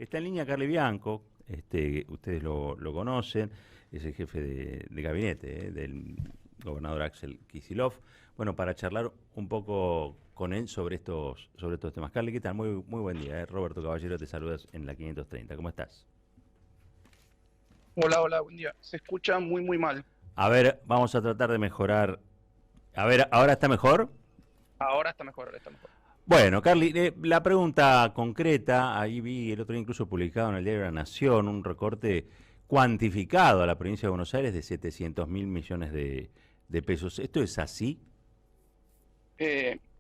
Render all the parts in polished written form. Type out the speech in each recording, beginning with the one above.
Está en línea Carly Bianco, ustedes lo conocen, es el jefe de gabinete del gobernador Axel Kicillof. Bueno, para charlar un poco con él sobre estos temas. Carly, ¿qué tal? Muy buen día. Roberto Caballero te saludas en la 530. ¿Cómo estás? Hola, hola, buen día. Se escucha muy, muy mal. A ver, vamos a tratar de mejorar. A ver, ¿ahora está mejor? Ahora está mejor, ahora está mejor. Bueno, Carly, la pregunta concreta, ahí vi el otro día incluso publicado en el diario La Nación, un recorte cuantificado a la provincia de Buenos Aires de 700.000 millones de pesos. ¿Esto es así?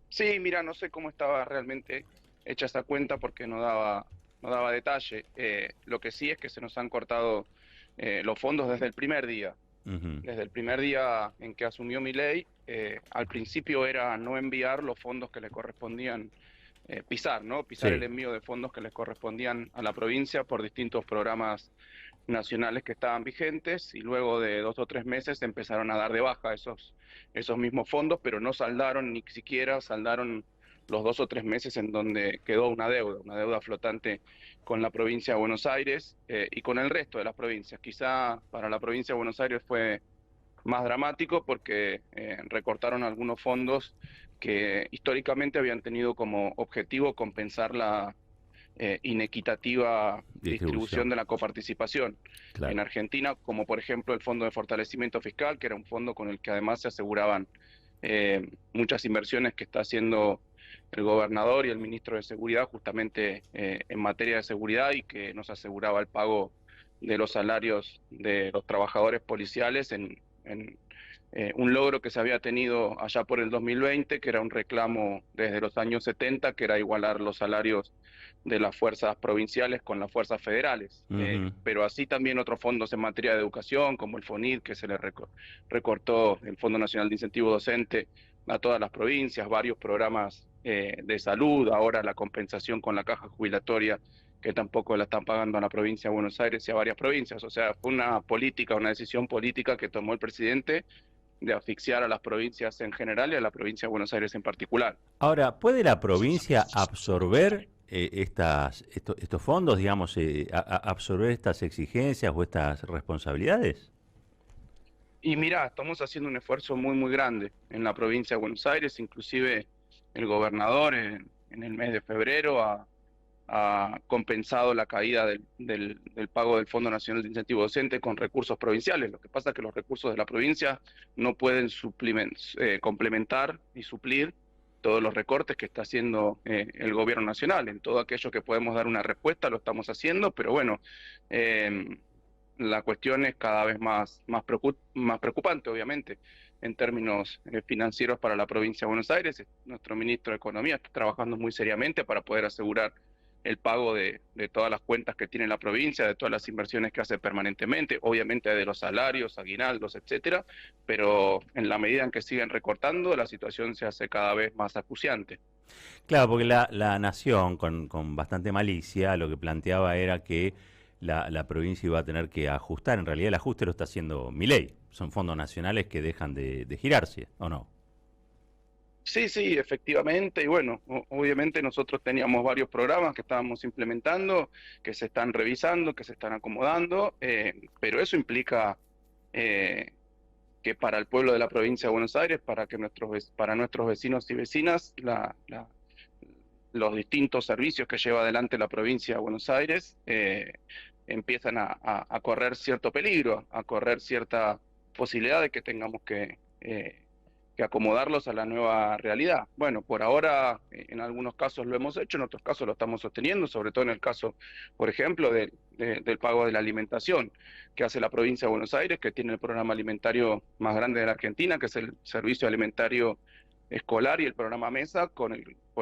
Sí, mira, no sé cómo estaba realmente hecha esa cuenta porque no daba detalle. Lo que sí es que se nos han cortado los fondos desde el primer día. Ujú. Desde el primer día en que asumió Milei, al principio era no enviar los fondos que le correspondían, pisar, ¿no? Pisar el Sí. envío de fondos que les correspondían a la provincia por distintos programas nacionales que estaban vigentes y luego de 2 o 3 meses empezaron a dar de baja esos mismos fondos, pero no saldaron, ni siquiera saldaron los 2 o 3 meses en donde quedó una deuda flotante con la provincia de Buenos Aires y con el resto de las provincias. Quizá para la provincia de Buenos Aires fue más dramático porque recortaron algunos fondos que históricamente habían tenido como objetivo compensar la inequitativa distribución Distribución, de la coparticipación en claro. Argentina, como por ejemplo el Fondo de Fortalecimiento Fiscal, que era un fondo con el que además se aseguraban muchas inversiones que está haciendo el gobernador y el ministro de Seguridad justamente en materia de seguridad y que nos aseguraba el pago de los salarios de los trabajadores policiales en un logro que se había tenido allá por el 2020, que era un reclamo desde los años 70, que era igualar los salarios de las fuerzas provinciales con las fuerzas federales. Ujú. Pero así también otros fondos en materia de educación, como el FONID, que se le recortó el Fondo Nacional de Incentivo Docente a todas las provincias, varios programas de salud, ahora la compensación con la caja jubilatoria que tampoco la están pagando a la provincia de Buenos Aires y a varias provincias. O sea, fue una política, una decisión política que tomó el presidente de asfixiar a las provincias en general y a la provincia de Buenos Aires en particular. Ahora, ¿puede la provincia absorber estos fondos, digamos, absorber estas exigencias o estas responsabilidades? Y mira, estamos haciendo un esfuerzo muy, muy grande en la provincia de Buenos Aires, inclusive el gobernador en el mes de febrero ha compensado la caída del pago del Fondo Nacional de Incentivo Docente con recursos provinciales. Lo que pasa es que los recursos de la provincia no pueden complementar y suplir todos los recortes que está haciendo el gobierno nacional. En todo aquello que podemos dar una respuesta lo estamos haciendo, pero bueno, eh, la cuestión es cada vez más preocupante, obviamente, en términos financieros para la provincia de Buenos Aires. Nuestro ministro de Economía está trabajando muy seriamente para poder asegurar el pago de todas las cuentas que tiene la provincia, de todas las inversiones que hace permanentemente, obviamente de los salarios, aguinaldos, etcétera, pero en la medida en que siguen recortando, la situación se hace cada vez más acuciante. Claro, porque la nación, con bastante malicia, lo que planteaba era que la provincia iba a tener que ajustar. En realidad el ajuste lo está haciendo Milei. Son fondos nacionales que dejan de girarse, ¿o no? Sí, sí, efectivamente. Y bueno, obviamente nosotros teníamos varios programas que estábamos implementando, que se están revisando, que se están acomodando, pero eso implica eh, que para el pueblo de la provincia de Buenos Aires, para nuestros vecinos y vecinas, los distintos servicios que lleva adelante la provincia de Buenos Aires empiezan a correr cierto peligro, a correr cierta posibilidad de que tengamos que acomodarlos a la nueva realidad. Bueno, por ahora en algunos casos lo hemos hecho, en otros casos lo estamos sosteniendo, sobre todo en el caso, por ejemplo, del pago de la alimentación que hace la provincia de Buenos Aires, que tiene el programa alimentario más grande de la Argentina, que es el Servicio Alimentario Escolar y el programa MESA, por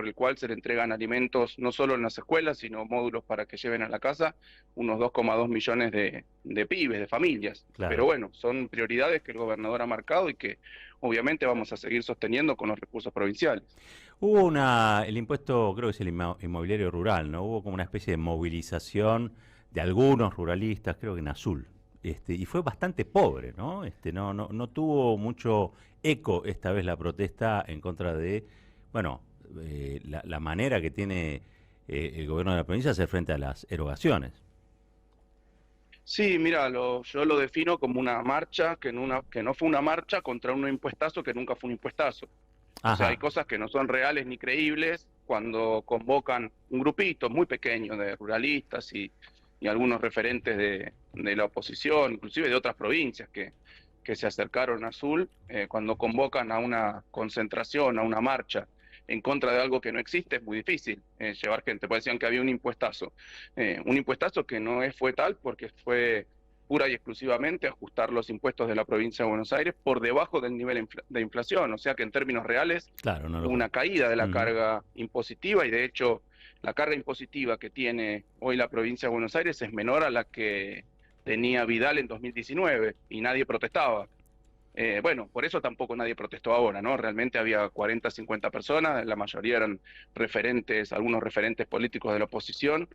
el cual se le entregan alimentos no solo en las escuelas, sino módulos para que lleven a la casa unos 2,2 millones de pibes, de familias. Pero Claro. bueno, son prioridades que el gobernador ha marcado y que obviamente vamos a seguir sosteniendo con los recursos provinciales. Hubo el impuesto, creo que es el inmobiliario rural, ¿no? Hubo como una especie de movilización de algunos ruralistas, creo que en Azul. Y fue bastante pobre, ¿no? No tuvo mucho eco esta vez la protesta en contra de, bueno, la manera que tiene el gobierno de la provincia hacer frente a las erogaciones. Sí, mira, yo lo defino como una marcha que no fue una marcha contra un impuestazo que nunca fue un impuestazo. O sea, hay Ajá, cosas que no son reales ni creíbles cuando convocan un grupito muy pequeño de ruralistas y algunos referentes de la oposición, inclusive de otras provincias que se acercaron a Azul, cuando convocan a una concentración, a una marcha en contra de algo que no existe, es muy difícil llevar gente. Pues decían que había un impuestazo que no fue tal porque fue pura y exclusivamente ajustar los impuestos de la provincia de Buenos Aires por debajo del nivel de inflación, o sea que en términos reales claro, no lo hubo fue. una caída de la Ujú. carga impositiva y de hecho la carga impositiva que tiene hoy la provincia de Buenos Aires es menor a la que tenía Vidal en 2019 y nadie protestaba. Bueno, por eso tampoco nadie protestó ahora, ¿no? Realmente había 40, 50 personas, la mayoría eran referentes, algunos referentes políticos de la oposición.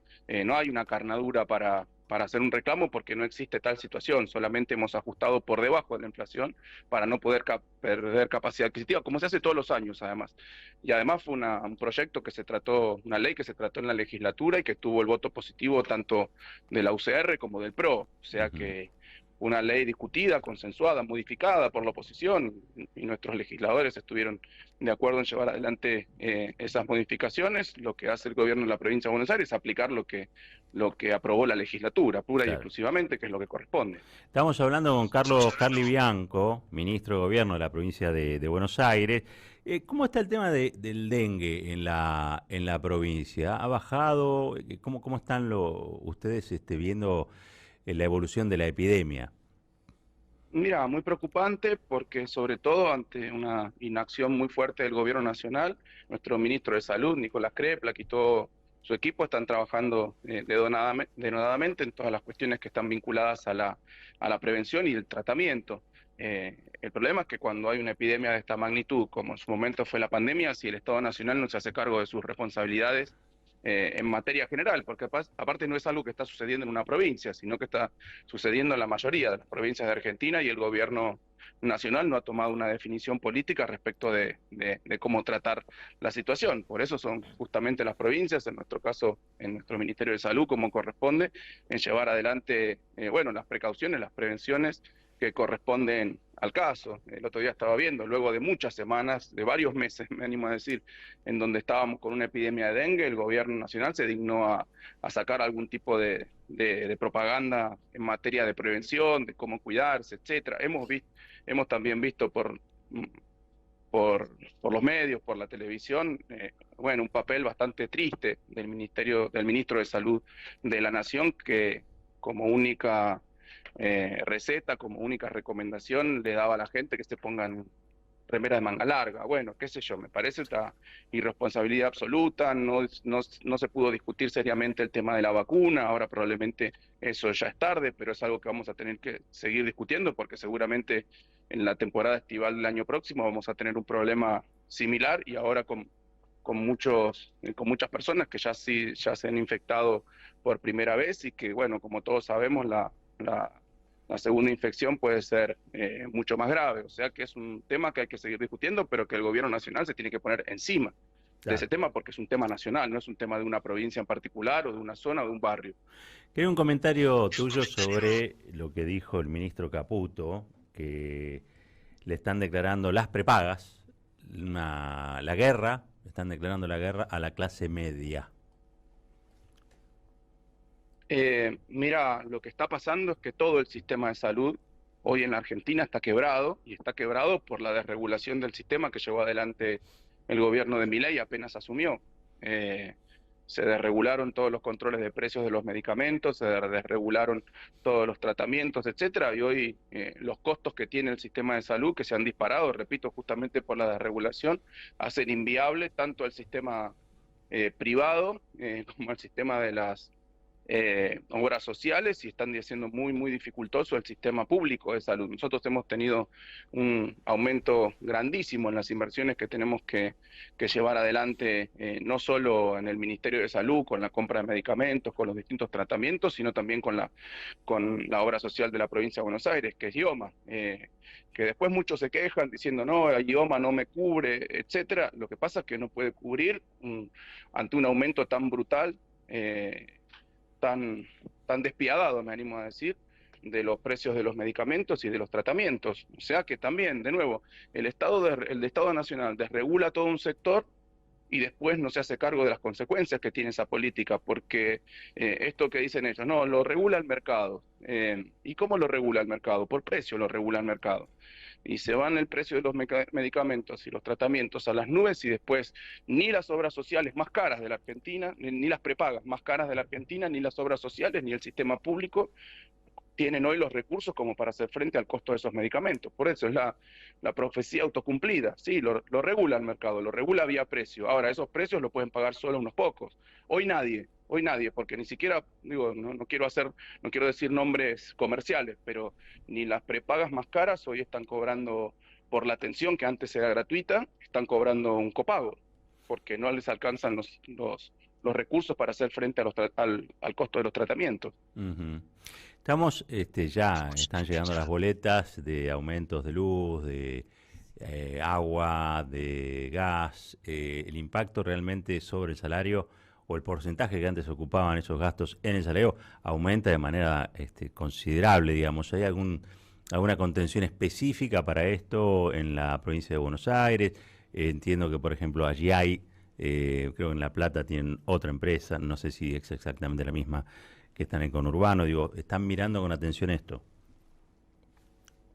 No hay una carnadura para hacer un reclamo porque no existe tal situación, solamente hemos ajustado por debajo de la inflación para no poder perder capacidad adquisitiva, como se hace todos los años además. Y además fue un proyecto que se trató, una ley que se trató en la legislatura y que tuvo el voto positivo tanto de la UCR como del PRO, o sea Ujú. que una ley discutida, consensuada, modificada por la oposición y nuestros legisladores estuvieron de acuerdo en llevar adelante esas modificaciones. Lo que hace el gobierno de la provincia de Buenos Aires es aplicar lo que aprobó la legislatura, pura y Claro. exclusivamente, que es lo que corresponde. Estamos hablando con Carlos Bianco, ministro de Gobierno de la provincia de Buenos Aires. ¿Cómo está el tema del dengue en la provincia? ¿Ha bajado? ¿Cómo están ustedes viendo la evolución de la epidemia? Mira, muy preocupante porque sobre todo ante una inacción muy fuerte del gobierno nacional, nuestro ministro de Salud, Nicolás Crepla, y todo su equipo están trabajando denodadamente en todas las cuestiones que están vinculadas a la prevención y el tratamiento. El problema es que cuando hay una epidemia de esta magnitud, como en su momento fue la pandemia, si el Estado Nacional no se hace cargo de sus responsabilidades en materia general, porque aparte no es algo que está sucediendo en una provincia, sino que está sucediendo en la mayoría de las provincias de Argentina y el gobierno nacional no ha tomado una definición política respecto de cómo tratar la situación. Por eso son justamente las provincias, en nuestro caso, en nuestro Ministerio de Salud, como corresponde, en llevar adelante, bueno, las precauciones, las prevenciones que corresponden al caso. El otro día estaba viendo, luego de muchas semanas, de varios meses, me animo a decir, en donde estábamos con una epidemia de dengue, el gobierno nacional se dignó a sacar algún tipo de propaganda en materia de prevención, de cómo cuidarse, etcétera. Hemos también visto por, por los medios, por la televisión, bueno, un papel bastante triste del ministro de Salud de la Nación que como única receta, como única recomendación le daba a la gente que se pongan remera de manga larga. Bueno, qué sé yo, me parece una irresponsabilidad absoluta, no se pudo discutir seriamente el tema de la vacuna, ahora probablemente eso ya es tarde, pero es algo que vamos a tener que seguir discutiendo porque seguramente en la temporada estival del año próximo vamos a tener un problema similar y ahora con muchas personas que ya sí ya se han infectado por primera vez y que, bueno, como todos sabemos, la, la segunda infección puede ser mucho más grave. O sea que es un tema que hay que seguir discutiendo, pero que el gobierno nacional se tiene que poner encima de ese Claro. tema porque es un tema nacional, no es un tema de una provincia en particular o de una zona o de un barrio. Quería un comentario tuyo sobre lo que dijo el ministro Caputo, que le están declarando las prepagas, la guerra, le están declarando la guerra a la clase media. Mira, lo que está pasando es que todo el sistema de salud hoy en la Argentina está quebrado y está quebrado por la desregulación del sistema que llevó adelante el gobierno de Milei apenas asumió. Eh, Se desregularon todos los controles de precios de los medicamentos, se desregularon todos los tratamientos, etcétera, y hoy los costos que tiene el sistema de salud, que se han disparado, repito, justamente por la desregulación, hacen inviable tanto el sistema privado como el sistema obras sociales y están haciendo muy dificultoso el sistema público de salud. Nosotros hemos tenido un aumento grandísimo en las inversiones que tenemos que llevar adelante, no solo en el Ministerio de Salud, con la compra de medicamentos, con los distintos tratamientos, sino también con la obra social de la provincia de Buenos Aires, que es IOMA. Que después muchos se quejan diciendo, no, el IOMA no me cubre, etcétera. Lo que pasa es que no puede cubrir ante un aumento tan brutal, tan despiadado, me animo a decir, de los precios de los medicamentos y de los tratamientos. O sea que también, de nuevo, el Estado Nacional desregula todo un sector y después no se hace cargo de las consecuencias que tiene esa política, porque esto que dicen ellos, no, lo regula el mercado. ¿Y cómo lo regula el mercado? Por precio lo regula el mercado. Y se van el precio de los medicamentos y los tratamientos a las nubes y después ni las obras sociales más caras de la Argentina, ni las prepagas más caras de la Argentina, ni las obras sociales, ni el sistema público tienen hoy los recursos como para hacer frente al costo de esos medicamentos. Por eso es la profecía autocumplida. Sí, lo regula el mercado, lo regula vía precio. Ahora, esos precios lo pueden pagar solo unos pocos. Hoy nadie, porque ni siquiera, digo, no quiero decir nombres comerciales, pero ni las prepagas más caras hoy están cobrando por la atención que antes era gratuita, están cobrando un copago, porque no les alcanzan los recursos para hacer frente al costo de los tratamientos. Uh-huh. Estamos, ya están llegando las boletas de aumentos de luz, de agua, de gas. El impacto realmente sobre el salario o el porcentaje que antes ocupaban esos gastos en el salario aumenta de manera considerable, digamos. ¿Hay alguna contención específica para esto en la provincia de Buenos Aires? Entiendo que, por ejemplo, allí hay, creo que en La Plata tienen otra empresa, no sé si es exactamente la misma que están en conurbano, digo, ¿están mirando con atención esto?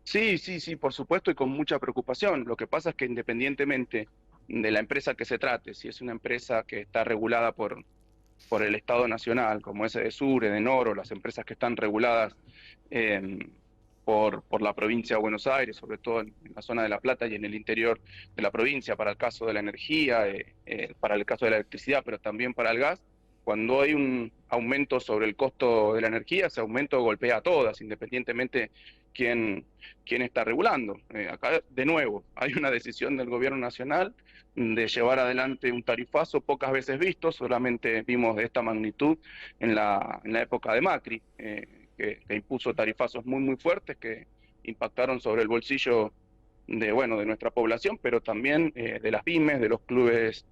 Sí, por supuesto, y con mucha preocupación. Lo que pasa es que independientemente de la empresa que se trate, si es una empresa que está regulada por el Estado Nacional, como es Edesur, Edenor, o las empresas que están reguladas eh, por la provincia de Buenos Aires, sobre todo en la zona de La Plata y en el interior de la provincia, para el caso de la energía, para el caso de la electricidad, pero también para el gas. Cuando hay un aumento sobre el costo de la energía, ese aumento golpea a todas, independientemente quién está regulando. Acá, de nuevo, hay una decisión del gobierno nacional de llevar adelante un tarifazo pocas veces visto, solamente vimos de esta magnitud en la época de Macri, que impuso tarifazos muy fuertes que impactaron sobre el bolsillo de nuestra población, pero también de las pymes, de los clubes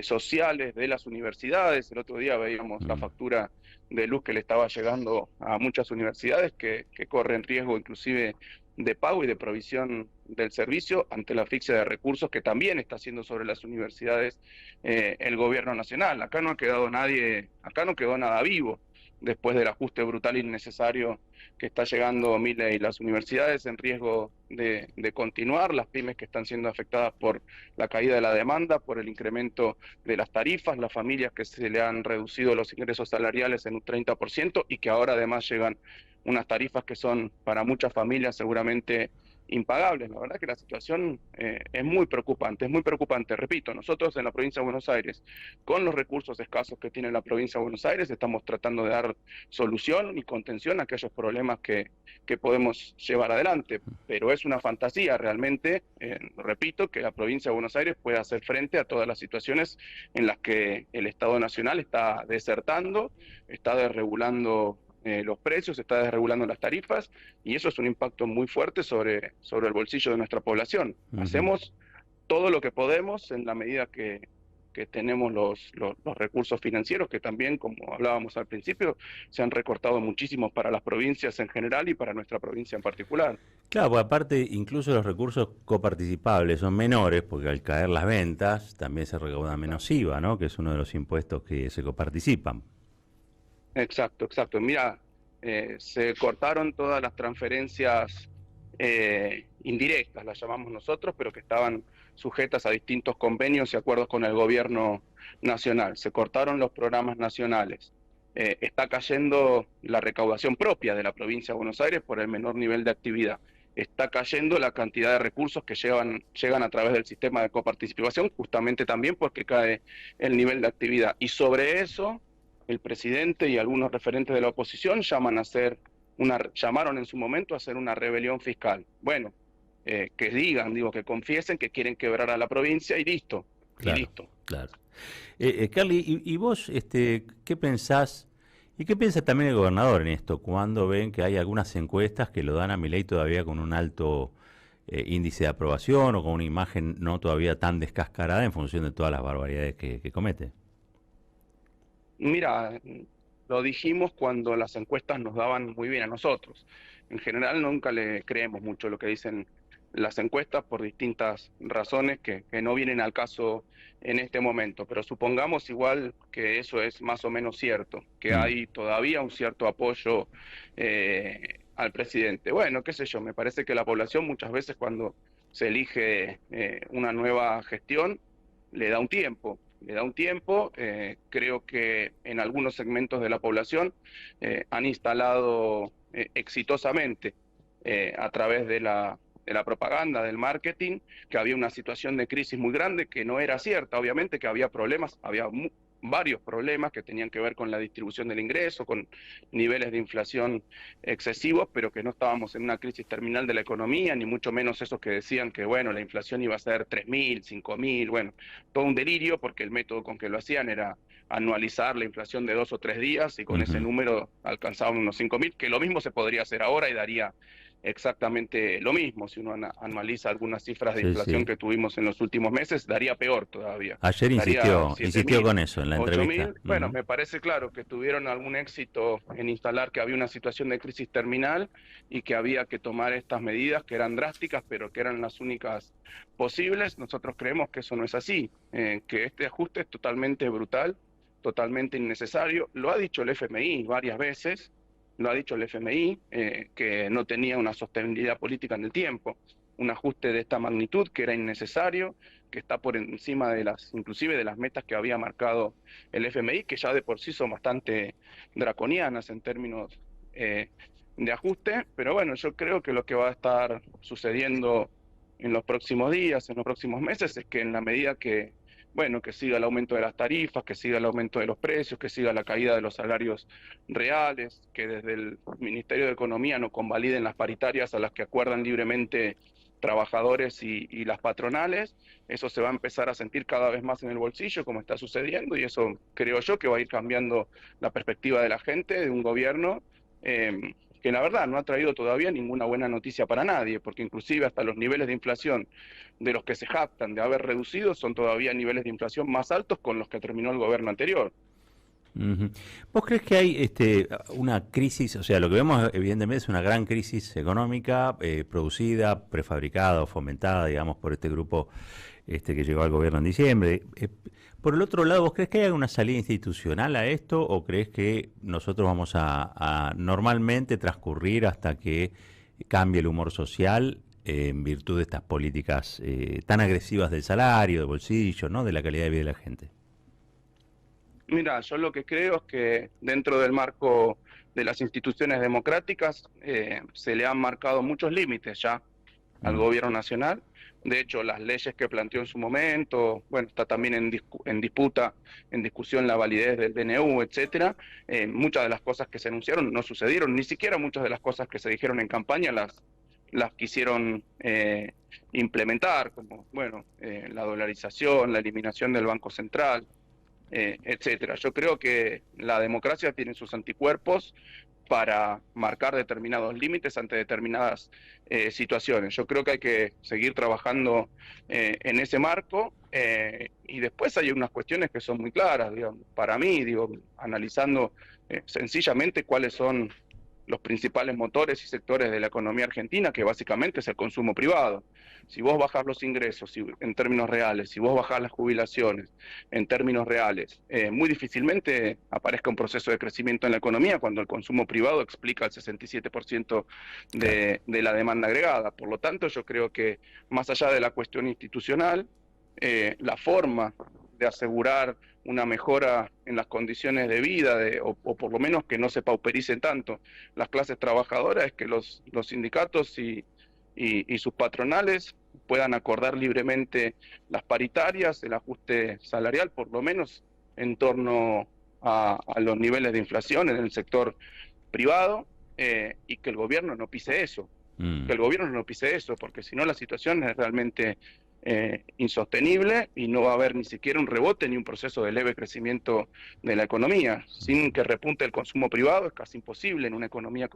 sociales, de las universidades. El otro día veíamos la factura de luz que le estaba llegando a muchas universidades que corren riesgo inclusive de pago y de provisión del servicio ante la asfixia de recursos que también está haciendo sobre las universidades el gobierno nacional. Acá no ha quedado nadie, acá no quedó nada vivo después del ajuste brutal e innecesario que está llegando Milei. Las universidades en riesgo de continuar, las pymes que están siendo afectadas por la caída de la demanda, por el incremento de las tarifas, las familias que se le han reducido los ingresos salariales en un 30% y que ahora además llegan unas tarifas que son para muchas familias seguramente impagables. La verdad que la situación es muy preocupante. Repito, nosotros en la provincia de Buenos Aires, con los recursos escasos que tiene la provincia de Buenos Aires, estamos tratando de dar solución y contención a aquellos problemas que podemos llevar adelante. Pero es una fantasía realmente, repito, que la provincia de Buenos Aires pueda hacer frente a todas las situaciones en las que el Estado Nacional está desertando, está desregulando los precios, está desregulando las tarifas, y eso es un impacto muy fuerte sobre el bolsillo de nuestra población. Uh-huh. Hacemos todo lo que podemos en la medida que tenemos los recursos financieros, que también, como hablábamos al principio, se han recortado muchísimo para las provincias en general y para nuestra provincia en particular. Claro, pues aparte incluso los recursos coparticipables son menores, porque al caer las ventas también se recauda menos IVA, ¿no? Que es uno de los impuestos que se coparticipan. Exacto. Mira, se cortaron todas las transferencias indirectas, las llamamos nosotros, pero que estaban sujetas a distintos convenios y acuerdos con el gobierno nacional. Se cortaron los programas nacionales. Está cayendo la recaudación propia de la provincia de Buenos Aires por el menor nivel de actividad. Está cayendo la cantidad de recursos que llegan a través del sistema de coparticipación, justamente también porque cae el nivel de actividad. Y sobre eso el presidente y algunos referentes de la oposición llamaron en su momento a hacer una rebelión fiscal. Bueno, que digan, digo, que confiesen que quieren quebrar a la provincia y listo, y Claro, listo. claro. Carly, y vos, ¿qué pensás? ¿Y qué piensa también el gobernador en esto? Cuando ven que hay algunas encuestas que lo dan a Milei todavía con un alto índice de aprobación o con una imagen no todavía tan descascarada en función de todas las barbaridades que comete. Mira, lo dijimos cuando las encuestas nos daban muy bien a nosotros. En general nunca le creemos mucho lo que dicen las encuestas por distintas razones que no vienen al caso en este momento, pero supongamos igual que eso es más o menos cierto, que Mm. hay todavía un cierto apoyo al presidente. Bueno, qué sé yo, me parece que la población muchas veces cuando se elige una nueva gestión le da un tiempo. Creo que en algunos segmentos de la población han instalado exitosamente a través de la propaganda, del marketing, que había una situación de crisis muy grande que no era cierta, obviamente que había problemas, varios problemas que tenían que ver con la distribución del ingreso, con niveles de inflación excesivos, pero que no estábamos en una crisis terminal de la economía, ni mucho menos esos que decían que, bueno, la inflación iba a ser 3.000, 5.000, bueno, todo un delirio porque el método con que lo hacían era anualizar la inflación de 2 o 3 días y con ese Ujú. número alcanzaban unos 5.000, que lo mismo se podría hacer ahora y daría exactamente lo mismo. Si uno anualiza algunas cifras de Sí, inflación sí. que tuvimos en los últimos meses, daría peor todavía. Ayer Daría insistió 7.000, con eso en la ocho entrevista. mil. Bueno, Ujú. me parece claro que tuvieron algún éxito en instalar que había una situación de crisis terminal y que había que tomar estas medidas que eran drásticas, pero que eran las únicas posibles. Nosotros creemos que eso no es así, que este ajuste es totalmente brutal, totalmente innecesario. Lo ha dicho el FMI varias veces, lo ha dicho el FMI, que no tenía una sostenibilidad política en el tiempo, un ajuste de esta magnitud que era innecesario, que está por encima de inclusive de las metas que había marcado el FMI, que ya de por sí son bastante draconianas en términos eh, de ajuste. Pero bueno, yo creo que lo que va a estar sucediendo en los próximos días, en los próximos meses, es que en la medida que, bueno, que siga el aumento de las tarifas, que siga el aumento de los precios, que siga la caída de los salarios reales, que desde el Ministerio de Economía no convaliden las paritarias a las que acuerdan libremente trabajadores y las patronales, eso se va a empezar a sentir cada vez más en el bolsillo, como está sucediendo, y eso creo yo que va a ir cambiando la perspectiva de la gente, de un gobierno que la verdad no ha traído todavía ninguna buena noticia para nadie, porque inclusive hasta los niveles de inflación de los que se jactan de haber reducido son todavía niveles de inflación más altos con los que terminó el gobierno anterior. Ujú. ¿Vos crees que hay una crisis? O sea, lo que vemos evidentemente es una gran crisis económica producida, prefabricada o fomentada, digamos, por este grupo que llegó al gobierno en diciembre. Por el otro lado, ¿vos crees que hay alguna salida institucional a esto o crees que nosotros vamos a normalmente transcurrir hasta que cambie el humor social en virtud de estas políticas tan agresivas del salario, del bolsillo, ¿no? De la calidad de vida de la gente? Mira, yo lo que creo es que dentro del marco de las instituciones democráticas se le han marcado muchos límites ya al Mm. gobierno nacional. De hecho, las leyes que planteó en su momento, bueno, está también en disputa, en discusión la validez del DNU, etcétera. Muchas de las cosas que se anunciaron no sucedieron, ni siquiera muchas de las cosas que se dijeron en campaña las quisieron implementar, como, bueno, la dolarización, la eliminación del Banco Central, etcétera. Yo creo que la democracia tiene sus anticuerpos para marcar determinados límites ante determinadas situaciones. Yo creo que hay que seguir trabajando en ese marco y después hay unas cuestiones que son muy claras, digamos, para mí, digo, analizando sencillamente cuáles son los principales motores y sectores de la economía argentina, que básicamente es el consumo privado. Si vos bajás los ingresos en términos reales, si vos bajás las jubilaciones en términos reales, muy difícilmente aparezca un proceso de crecimiento en la economía cuando el consumo privado explica el 67% Claro. de la demanda agregada. Por lo tanto, yo creo que más allá de la cuestión institucional, la forma de asegurar una mejora en las condiciones de vida, o por lo menos que no se paupericen tanto las clases trabajadoras, es que los sindicatos y sus patronales puedan acordar libremente las paritarias, el ajuste salarial, por lo menos en torno a los niveles de inflación en el sector privado, y que el gobierno no pise eso, que el gobierno no pise eso, porque si no la situación es realmente insostenible y no va a haber ni siquiera un rebote ni un proceso de leve crecimiento de la economía. Sin que repunte el consumo privado es casi imposible en una economía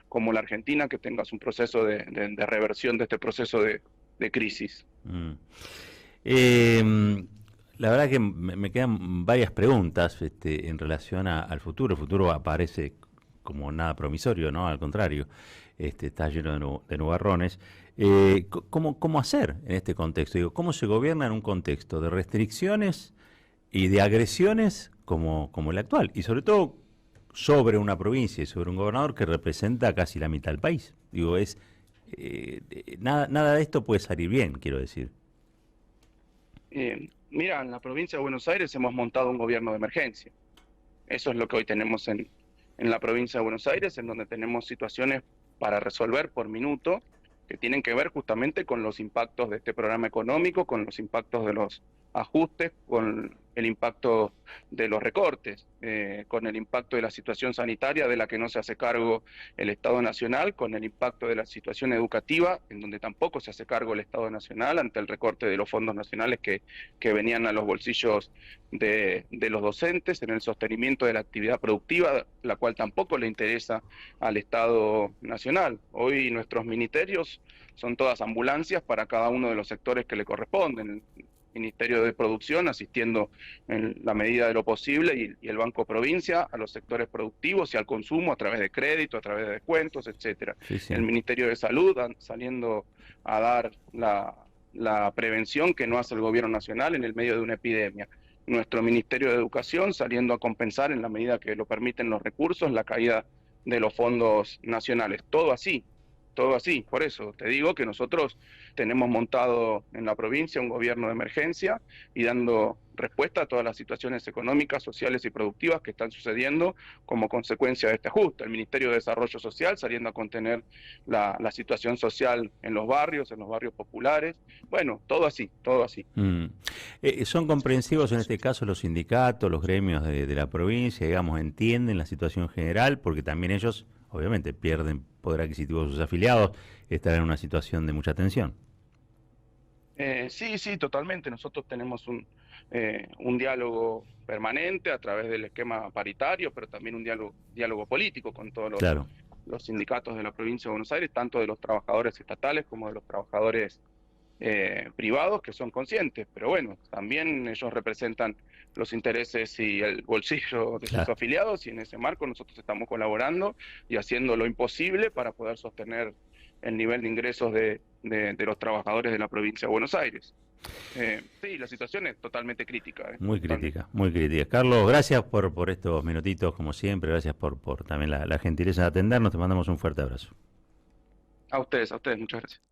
como la Argentina que tengas un proceso de reversión de este proceso de crisis. La verdad que me quedan varias preguntas en relación al futuro. El futuro aparece como nada promisorio, ¿no? Al contrario, está lleno de nubarrones. ¿Cómo hacer en este contexto? Digo, ¿cómo se gobierna en un contexto de restricciones y de agresiones como el actual? Y sobre todo sobre una provincia y sobre un gobernador que representa casi la mitad del país. Digo, nada de esto puede salir bien, quiero decir. Mira, en la provincia de Buenos Aires hemos montado un gobierno de emergencia. Eso es lo que hoy tenemos en la provincia de Buenos Aires, en donde tenemos situaciones para resolver por minuto que tienen que ver justamente con los impactos de este programa económico, con los impactos de los ajustes, con el impacto de los recortes, con el impacto de la situación sanitaria de la que no se hace cargo el Estado Nacional, con el impacto de la situación educativa, en donde tampoco se hace cargo el Estado Nacional ante el recorte de los fondos nacionales que venían a los bolsillos de los docentes, en el sostenimiento de la actividad productiva, la cual tampoco le interesa al Estado Nacional. Hoy nuestros ministerios son todas ambulancias para cada uno de los sectores que le corresponden. Ministerio de Producción asistiendo en la medida de lo posible y el Banco Provincia a los sectores productivos y al consumo a través de crédito, a través de descuentos, etcétera. Sí, sí. El Ministerio de Salud saliendo a dar la prevención que no hace el Gobierno Nacional en el medio de una epidemia. Nuestro Ministerio de Educación saliendo a compensar en la medida que lo permiten los recursos la caída de los fondos nacionales. Todo así. Por eso te digo que nosotros tenemos montado en la provincia un gobierno de emergencia y dando respuesta a todas las situaciones económicas, sociales y productivas que están sucediendo como consecuencia de este ajuste. El Ministerio de Desarrollo Social saliendo a contener la situación social en los barrios populares. Bueno, todo así. ¿Son comprensivos en este caso los sindicatos, los gremios de la provincia, digamos, entienden la situación general? Porque también ellos, obviamente, pierden poder adquisitivo de sus afiliados, estarán en una situación de mucha tensión. Sí, totalmente. Nosotros tenemos un diálogo permanente a través del esquema paritario, pero también un diálogo político con todos los sindicatos de la provincia de Buenos Aires, tanto de los trabajadores estatales como de los trabajadores privados, que son conscientes. Pero bueno, también ellos representan los intereses y el bolsillo de sus afiliados, y en ese marco nosotros estamos colaborando y haciendo lo imposible para poder sostener el nivel de ingresos de los trabajadores de la provincia de Buenos Aires. Sí, la situación es totalmente crítica. Muy crítica. Carlos, gracias por estos minutitos, como siempre, gracias por también la gentileza de atendernos, te mandamos un fuerte abrazo. A ustedes, muchas gracias.